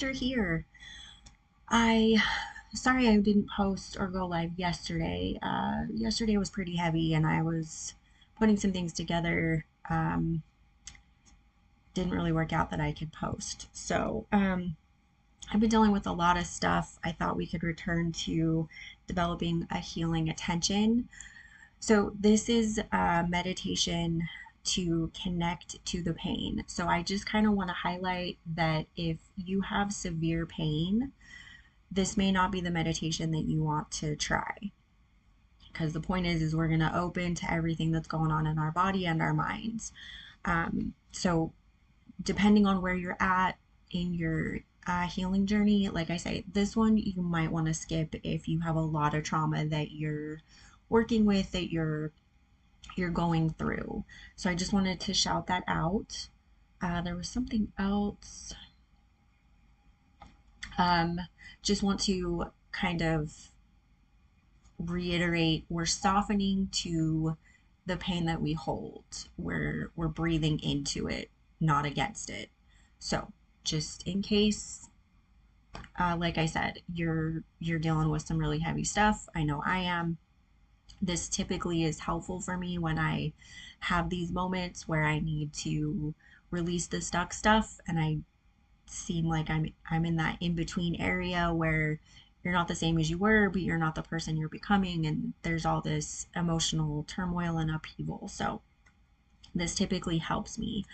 You're here. I sorry I didn't post or go live yesterday. Yesterday was pretty heavy and I was putting some things together. Didn't really work out that I could post. I've been dealing with a lot of stuff. I thought we could return to developing a healing attention. So this is a meditation to connect to the pain. So I just kind of want to highlight that if you have severe pain, this may not be the meditation that you want to try, because the point is we're going to open to everything that's going on in our body and our minds. So depending on where you're at in your healing journey, like I say, this one you might want to skip if you have a lot of trauma that you're working with, that you're going through. So I just wanted to shout that out. There was something else. Um, just want to kind of reiterate, we're softening to the pain that we hold. We're breathing into it, not against it. So just in case, like I said, you're dealing with some really heavy stuff. I know I am. This typically is helpful for me when I have these moments where I need to release the stuck stuff, and I seem like I'm in that in between area where you're not the same as you were, but you're not the person you're becoming, and there's all this emotional turmoil and upheaval. So this typically helps me.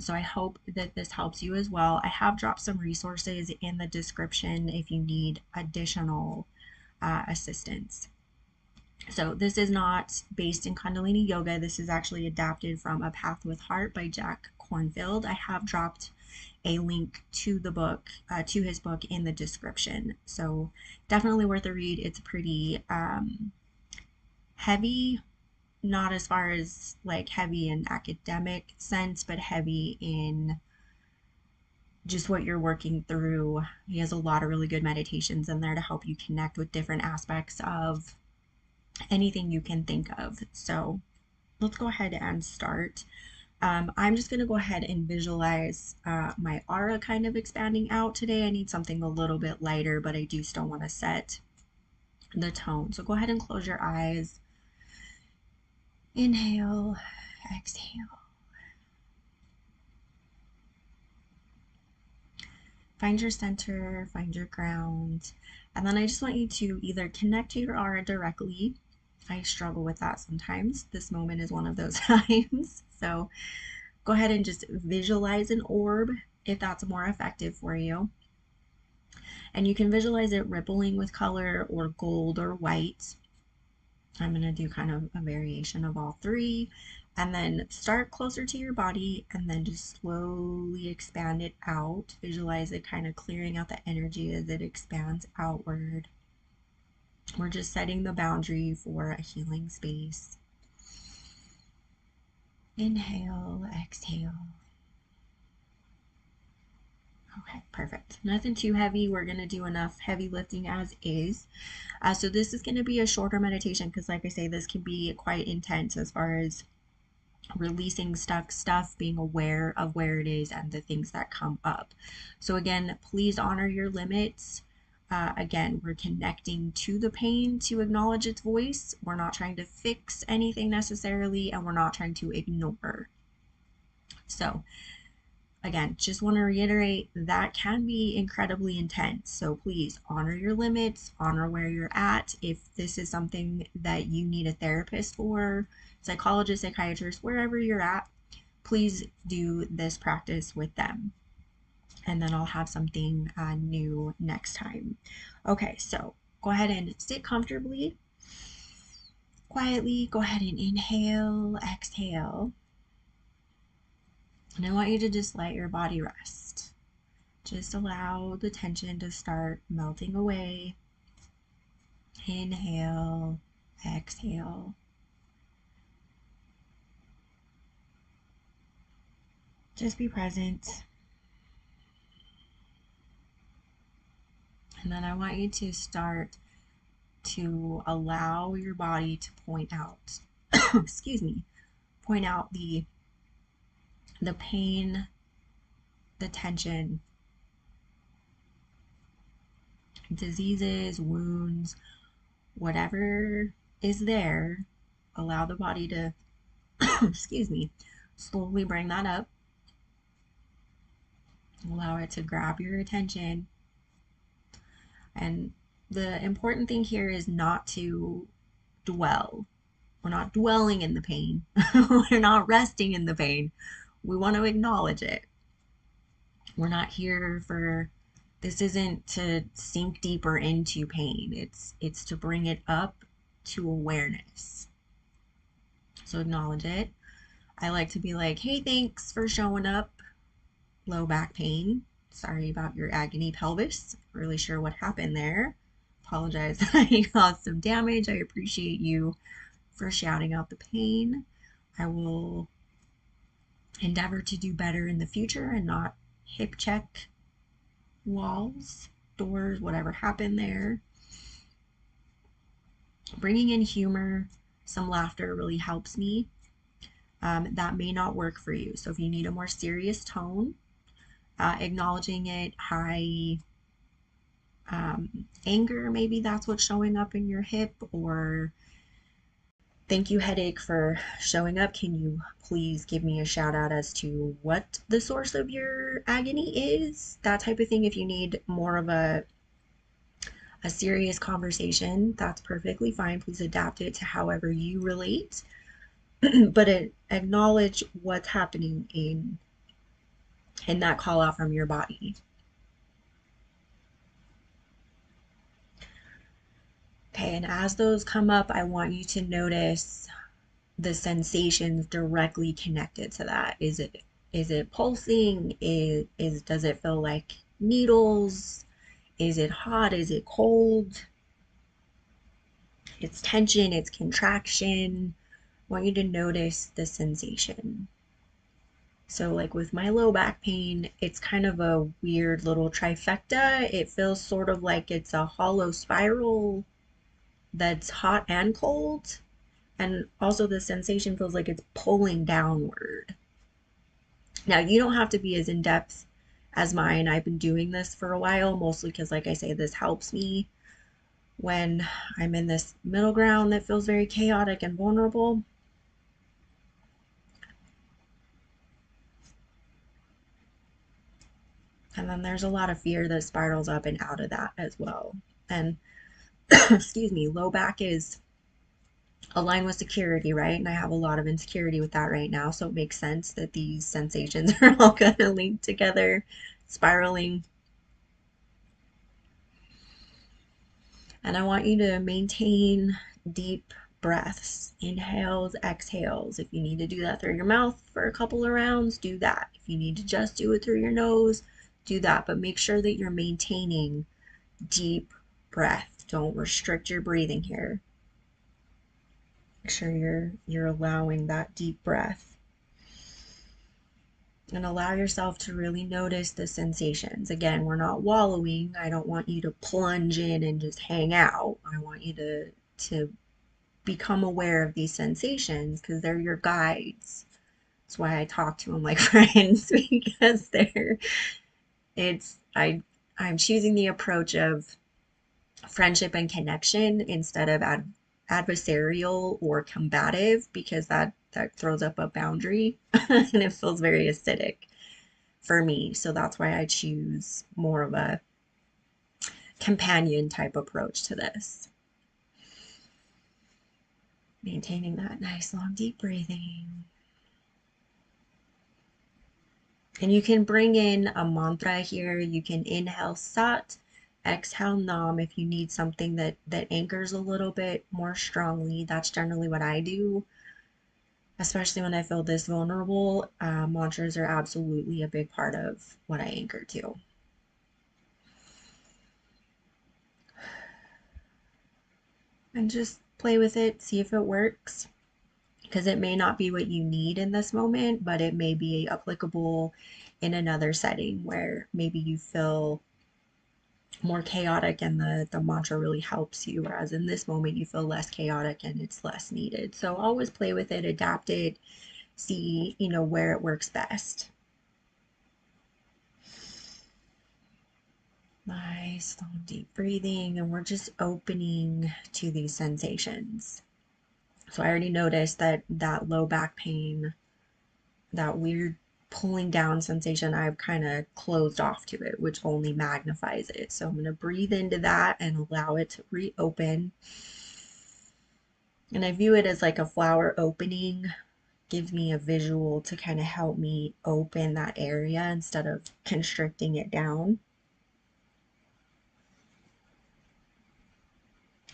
So I hope that this helps you as well. I have dropped some resources in the description if you need additional assistance. So this is not based in Kundalini Yoga. This is actually adapted from A Path with Heart by Jack Kornfield. I have dropped a link to the book, to his book in the description. So definitely worth a read. It's pretty heavy, not as far as like heavy in academic sense, but heavy in just what you're working through. He has a lot of really good meditations in there to help you connect with different aspects of anything you can think of. So let's go ahead and start. I'm just going to go ahead and visualize my aura kind of expanding out today. I need something a little bit lighter, but I do still want to set the tone. So go ahead and close your eyes. Inhale, exhale. Find your center, find your ground. And then I just want you to either connect to your aura directly. I struggle with that sometimes. This moment is one of those times. So go ahead and just visualize an orb if that's more effective for you. And you can visualize it rippling with color or gold or white. I'm going to do kind of a variation of all three. And then start closer to your body and then just slowly expand it out. Visualize it kind of clearing out the energy as it expands outward. We're just setting the boundary for a healing space. Inhale, exhale. Okay, perfect. Nothing too heavy. We're going to do enough heavy lifting as is. So this is going to be a shorter meditation because, like I say, this can be quite intense as far as releasing stuck stuff, being aware of where it is and the things that come up. So again, please honor your limits. Again, we're connecting to the pain to acknowledge its voice. We're not trying to fix anything necessarily, and we're not trying to ignore. So again, just want to reiterate that can be incredibly intense. So please honor your limits, honor where you're at. If this is something that you need a therapist for, psychologist, psychiatrist, wherever you're at, please do this practice with them. And then I'll have something new next time. Okay, so go ahead and sit comfortably, quietly. Go ahead and inhale, exhale. And I want you to just let your body rest. Just allow the tension to start melting away. Inhale, exhale. Just be present. And then I want you to start to allow your body to point out, excuse me, point out the pain, the tension, diseases, wounds, whatever is there, allow the body to, excuse me, slowly bring that up. Allow it to grab your attention. And the important thing here is not to dwell. We're not dwelling in the pain. We're not resting in the pain. We want to acknowledge it. We're not here for, this isn't to sink deeper into pain. It's to bring it up to awareness. So acknowledge it. I like to be like, hey, thanks for showing up. Low back pain. Sorry about your agony pelvis. Really sure what happened there. Apologize that I caused some damage. I appreciate you for shouting out the pain. I will endeavor to do better in the future and not hip check walls, doors, whatever happened there. Bringing in humor, some laughter really helps me. That may not work for you. So if you need a more serious tone, acknowledging it, high anger, maybe that's what's showing up in your hip, or thank you, headache, for showing up. Can you please give me a shout out as to what the source of your agony is? That type of thing. If you need more of a serious conversation, that's perfectly fine. Please adapt it to however you relate. But acknowledge what's happening in that call out from your body. Okay, and as those come up, I want you to notice the sensations directly connected to that. Is it pulsing? Does it feel like needles? Is it hot? Is it cold? It's tension, it's contraction. I want you to notice the sensation. So like with my low back pain, it's kind of a weird little trifecta. It feels sort of like it's a hollow spiral that's hot and cold. And also the sensation feels like it's pulling downward. Now, you don't have to be as in depth as mine. I've been doing this for a while, mostly because, like I say, this helps me when I'm in this middle ground that feels very chaotic and vulnerable. And then there's a lot of fear that spirals up and out of that as well. And excuse me, low back is aligned with security, right? And I have a lot of insecurity with that right now. So it makes sense that these sensations are all going to link together, spiraling. And I want you to maintain deep breaths, inhales, exhales. If you need to do that through your mouth for a couple of rounds, do that. If you need to just do it through your nose, do that. But make sure that you're maintaining deep breath. Don't restrict your breathing here. Make sure you're allowing that deep breath. And allow yourself to really notice the sensations. Again, we're not wallowing. I don't want you to plunge in and just hang out. I want you to become aware of these sensations because they're your guides. That's why I talk to them like friends, because I'm choosing the approach of friendship and connection instead of adversarial or combative, because that throws up a boundary and it feels very acidic for me. So that's why I choose more of a companion type approach to this. Maintaining that nice long deep breathing. And you can bring in a mantra here. You can inhale Sat, exhale Nam if you need something that anchors a little bit more strongly. That's generally what I do, especially when I feel this vulnerable. Mantras are absolutely a big part of what I anchor to. And just play with it, see if it works, because it may not be what you need in this moment, but it may be applicable in another setting where maybe you feel more chaotic and the mantra really helps you, whereas in this moment you feel less chaotic and it's less needed. So always play with it, adapt it, see where it works best. Nice, long, deep breathing, and we're just opening to these sensations. So I already noticed that that low back pain, that weird pulling down sensation, I've kind of closed off to it, which only magnifies it. So I'm going to breathe into that and allow it to reopen. And I view it as like a flower opening, gives me a visual to kind of help me open that area instead of constricting it down.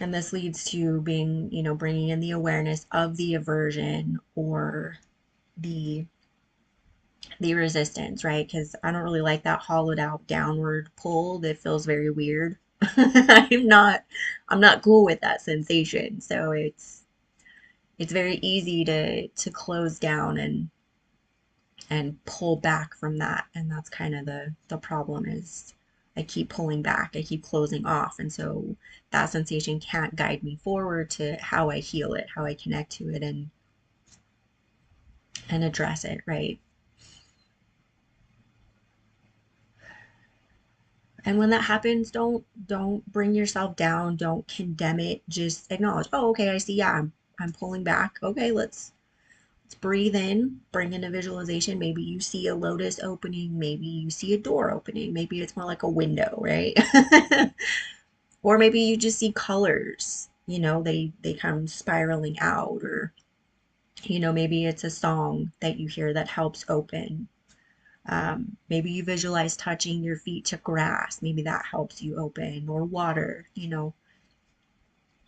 And this leads to being, bringing in the awareness of the aversion or the the resistance, right? Because I don't really like that hollowed out downward pull that feels very weird. I'm not cool with that sensation. So it's very easy to close down and pull back from that. And that's kind of the problem is I keep pulling back, I keep closing off. And so that sensation can't guide me forward to how I heal it, how I connect to it and address it, right? And when that happens, don't bring yourself down, don't condemn it, just acknowledge, oh, okay, I see, yeah, I'm pulling back. Okay, let's breathe in, bring in a visualization. Maybe you see a lotus opening, maybe you see a door opening, maybe it's more like a window, right? Or maybe you just see colors, they come spiraling out, or maybe it's a song that you hear that helps open. Maybe you visualize touching your feet to grass. Maybe that helps you open, or water.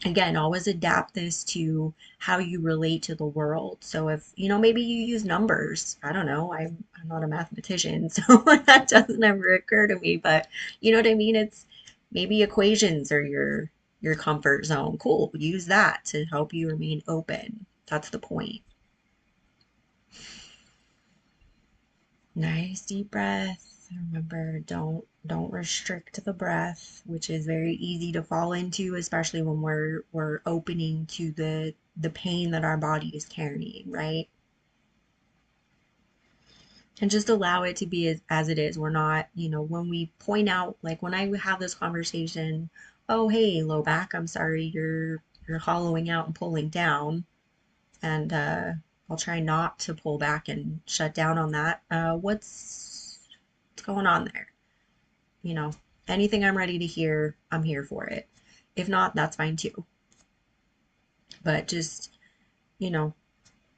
Again, always adapt this to how you relate to the world. So if, maybe you use numbers. I don't know. I'm not a mathematician, so that doesn't ever occur to me, but you know what I mean? It's maybe equations are your comfort zone. Cool. Use that to help you remain open. That's the point. Nice deep breath. Remember, don't restrict the breath, which is very easy to fall into, especially when we're opening to the pain that our body is carrying, right? And just allow it to be as it is. We're not, when we point out, like when I have this conversation, oh hey, low back, I'm sorry, you're hollowing out and pulling down, and I'll try not to pull back and shut down on that. What's going on there? You know, anything I'm ready to hear, I'm here for it. If not, that's fine too. But just, you know,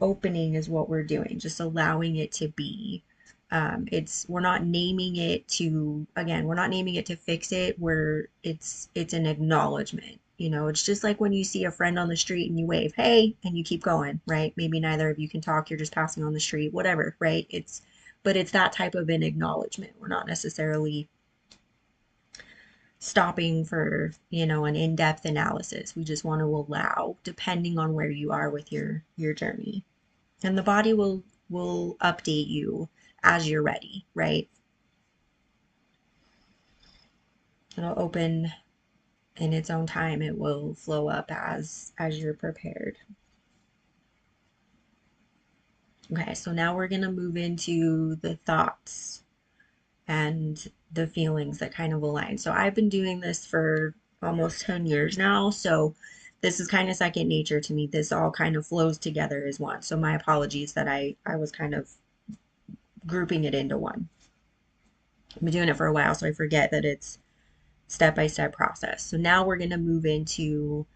opening is what we're doing, just allowing it to be. We're not naming it to, again, we're not naming it to fix it. It's an acknowledgement. It's just like when you see a friend on the street and you wave, hey, and you keep going, right? Maybe neither of you can talk, you're just passing on the street, whatever, right? But it's that type of an acknowledgement. We're not necessarily stopping for, an in-depth analysis. We just want to allow, depending on where you are with your journey. And the body will update you as you're ready, right? It'll open in its own time. It will flow up as you're prepared. Okay, so now we're going to move into the thoughts and the feelings that kind of align. So I've been doing this for almost 10 years now, so this is kind of second nature to me. This all kind of flows together as one. So my apologies that I was kind of grouping it into one. I've been doing it for a while, so I forget that it's step-by-step process. So now we're going to move into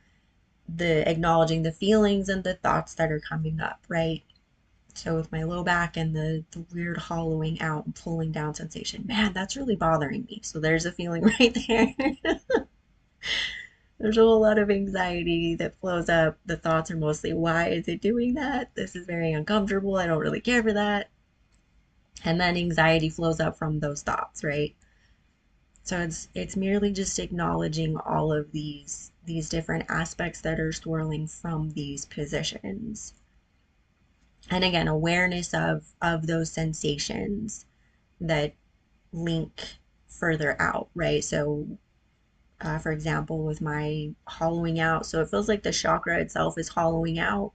the acknowledging the feelings and the thoughts that are coming up, right? So with my low back and the weird hollowing out and pulling down sensation, man, that's really bothering me. So there's a feeling right there. There's a whole lot of anxiety that flows up. The thoughts are mostly, why is it doing that? This is very uncomfortable. I don't really care for that. And then anxiety flows up from those thoughts, right? So it's merely just acknowledging all of these different aspects that are swirling from these positions. And again, awareness of those sensations that link further out, right? So for example, with my hollowing out, so it feels like the chakra itself is hollowing out,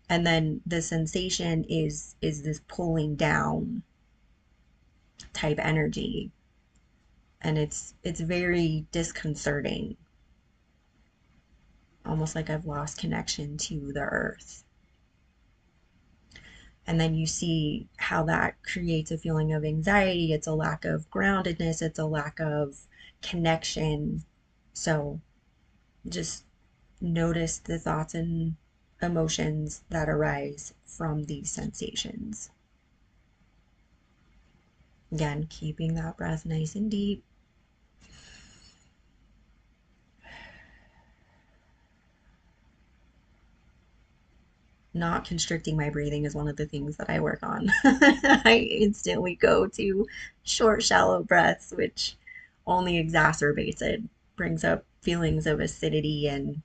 and then the sensation is this pulling down type energy. and it's very disconcerting, almost like I've lost connection to the earth. And then you see how that creates a feeling of anxiety. It's a lack of groundedness, it's a lack of connection. So just notice the thoughts and emotions that arise from these sensations. Again, keeping that breath nice and deep. Not constricting my breathing is one of the things that I work on. I instantly go to short, shallow breaths, which only exacerbates it, brings up feelings of acidity and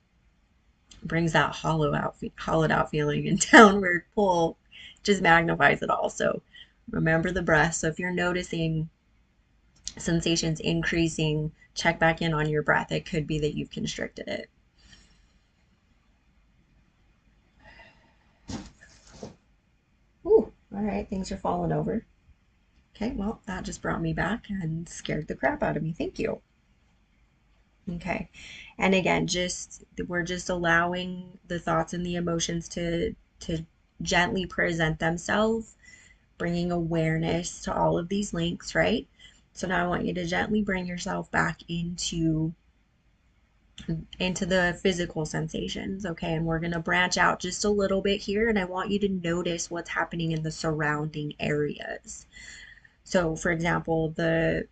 brings that hollowed out feeling and downward pull, just magnifies it all. So remember the breath. So if you're noticing sensations increasing, check back in on your breath. It could be that you've constricted it. Ooh, all right, things are falling over. Okay, well, that just brought me back and scared the crap out of me. Thank you. Okay. And again, just we're just allowing the thoughts and the emotions to gently present themselves, bringing awareness to all of these links, right? So now I want you to gently bring yourself back into the physical sensations, okay? And we're going to branch out just a little bit here, and I want you to notice what's happening in the surrounding areas. So, for example, the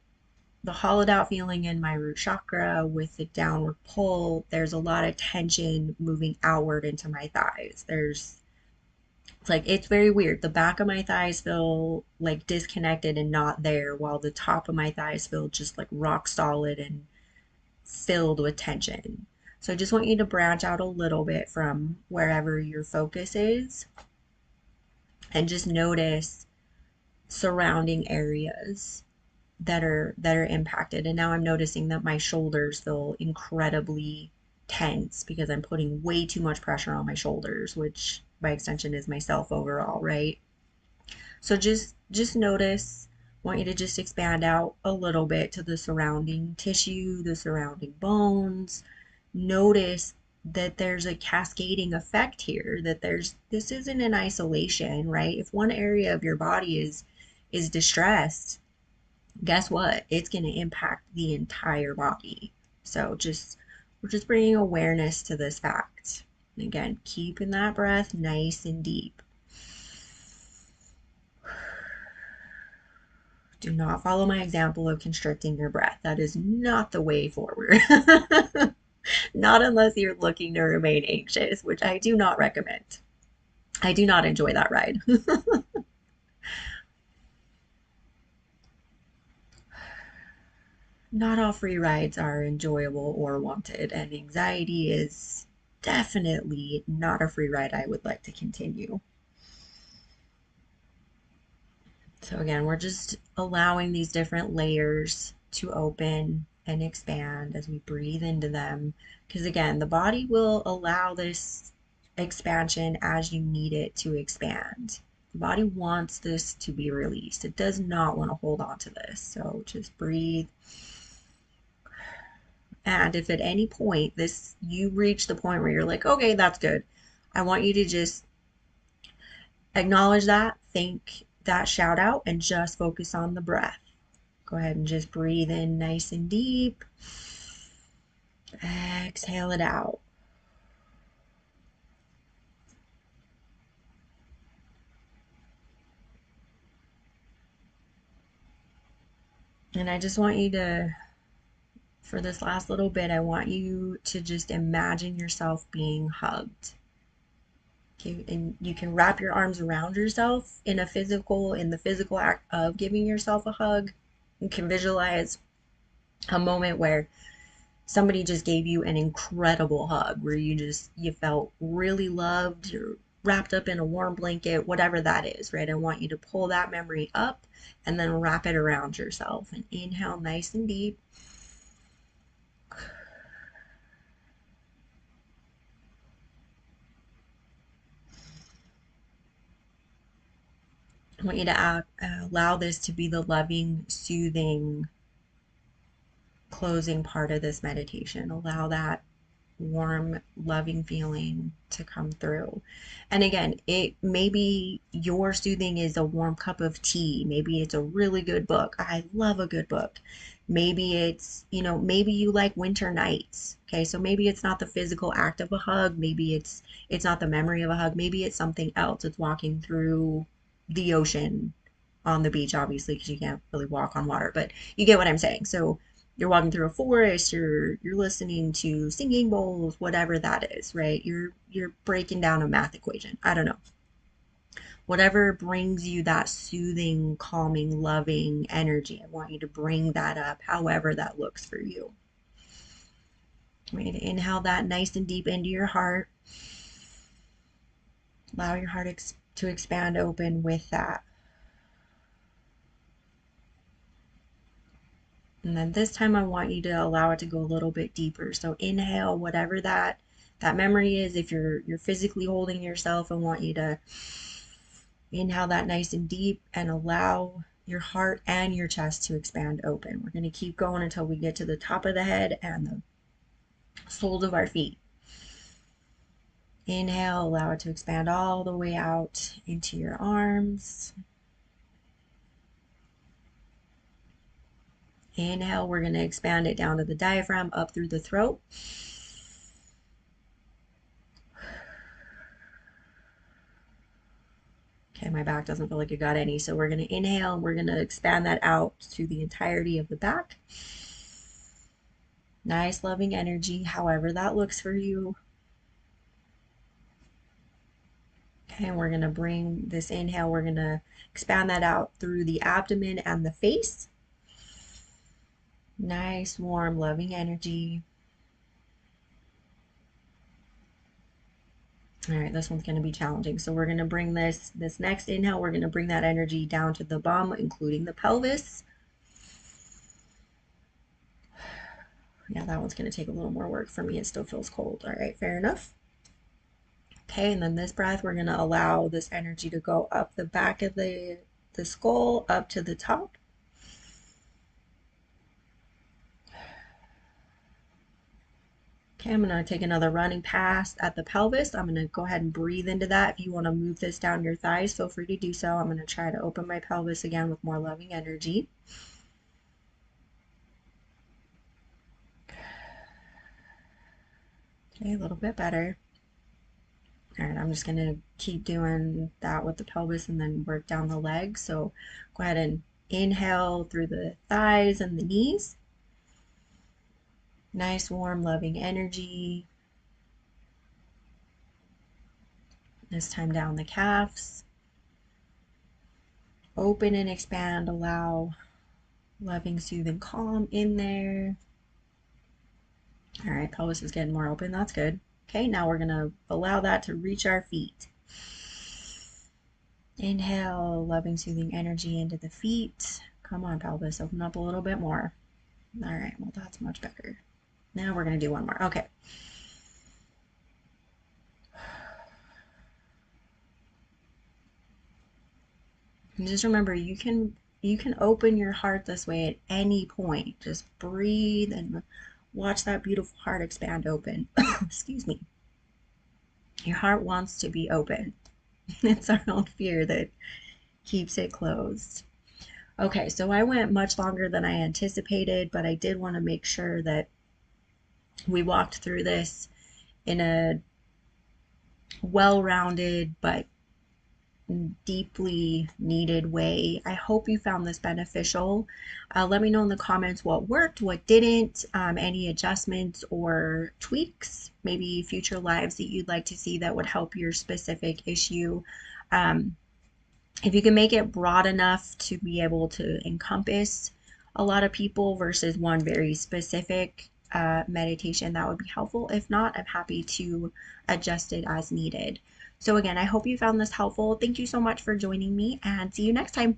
hollowed out feeling in my root chakra with the downward pull, there's a lot of tension moving outward into my thighs. It's like, it's very weird. The back of my thighs feel like disconnected and not there, while the top of my thighs feel just like rock solid and filled with tension. So I just want you to branch out a little bit from wherever your focus is and just notice surrounding areas that are impacted. And now I'm noticing that my shoulders feel incredibly tense because I'm putting way too much pressure on my shoulders, which by extension is myself overall, right? So just notice, I want you to just expand out a little bit to the surrounding tissue, the surrounding bones. Notice that there's a cascading effect here, that this isn't in isolation, right? If one area of your body is distressed, guess what? It's going to impact the entire body. So we're just bringing awareness to this fact. And again, keeping that breath nice and deep. Do not follow my example of constricting your breath. That is not the way forward. Not unless you're looking to remain anxious, which I do not recommend. I do not enjoy that ride. Not all free rides are enjoyable or wanted, and anxiety is definitely not a free ride I would like to continue. So again, we're just allowing these different layers to open and expand as we breathe into them. Because again, the body will allow this expansion as you need it to expand. The body wants this to be released. It does not want to hold on to this. So just breathe. And if at any point you reach the point where you're like, okay, that's good, I want you to just acknowledge that, thank that shout out, and just focus on the breath. Go ahead and just breathe in nice and deep. Exhale it out. And I just want you to, for this last little bit, I want you to just imagine yourself being hugged. Okay, and you can wrap your arms around yourself in the physical act of giving yourself a hug. You can visualize a moment where somebody just gave you an incredible hug, where you felt really loved, you're wrapped up in a warm blanket, whatever that is, right? I want you to pull that memory up and then wrap it around yourself, and inhale nice and deep. I want you to allow this to be the loving, soothing closing part of this meditation. Allow that warm, loving feeling to come through. And again, it maybe your soothing is a warm cup of tea. Maybe it's a really good book. I love a good book. Maybe it's, maybe you like winter nights. Okay, so maybe it's not the physical act of a hug. Maybe it's not the memory of a hug. Maybe it's something else. It's walking through the ocean on the beach, obviously, because you can't really walk on water, but you get what I'm saying. So you're walking through a forest, you're listening to singing bowls, whatever that is, right? You're breaking down a math equation. I don't know. Whatever brings you that soothing, calming, loving energy, I want you to bring that up, however that looks for you. Right? Inhale that nice and deep into your heart. Allow your heart to expand open with that. And then this time I want you to allow it to go a little bit deeper. So inhale whatever that memory is. If you're physically holding yourself, I want you to inhale that nice and deep and allow your heart and your chest to expand open. We're going to keep going until we get to the top of the head and the soles of our feet. Inhale, allow it to expand all the way out into your arms. Inhale, we're going to expand it down to the diaphragm, up through the throat. Okay, my back doesn't feel like it got any, so we're going to inhale and we're going to expand that out to the entirety of the back. Nice, loving energy, however that looks for you. Okay, and we're going to bring this inhale, we're going to expand that out through the abdomen and the face. Nice, warm, loving energy. All right, this one's going to be challenging. So we're going to bring this next inhale, we're going to bring that energy down to the bum, including the pelvis. Yeah, that one's going to take a little more work for me. It still feels cold. All right, fair enough. Okay, and then this breath, we're going to allow this energy to go up the back of the skull, up to the top. Okay, I'm going to take another running pass at the pelvis. I'm going to go ahead and breathe into that. If you want to move this down your thighs, feel free to do so. I'm going to try to open my pelvis again with more loving energy. Okay, a little bit better. All right, I'm just going to keep doing that with the pelvis and then work down the legs. So go ahead and inhale through the thighs and the knees. Nice, warm, loving energy. This time down the calves. Open and expand, allow loving, soothing, calm in there. All right, pelvis is getting more open. That's good. Okay, now we're going to allow that to reach our feet. Inhale, loving, soothing energy into the feet. Come on, pelvis, open up a little bit more. All right, well, that's much better. Now we're going to do one more. Okay. And just remember, you can open your heart this way at any point. Just breathe and watch that beautiful heart expand open. Excuse me. Your heart wants to be open. It's our own fear that keeps it closed. Okay, so I went much longer than I anticipated, but I did want to make sure that we walked through this in a well-rounded but deeply needed way. I hope you found this beneficial. Let me know in the comments what worked, what didn't, any adjustments or tweaks, maybe future lives that you'd like to see that would help your specific issue. If you can make it broad enough to be able to encompass a lot of people versus one very specific meditation, that would be helpful. If not, I'm happy to adjust it as needed. So again, I hope you found this helpful. Thank you so much for joining me and see you next time.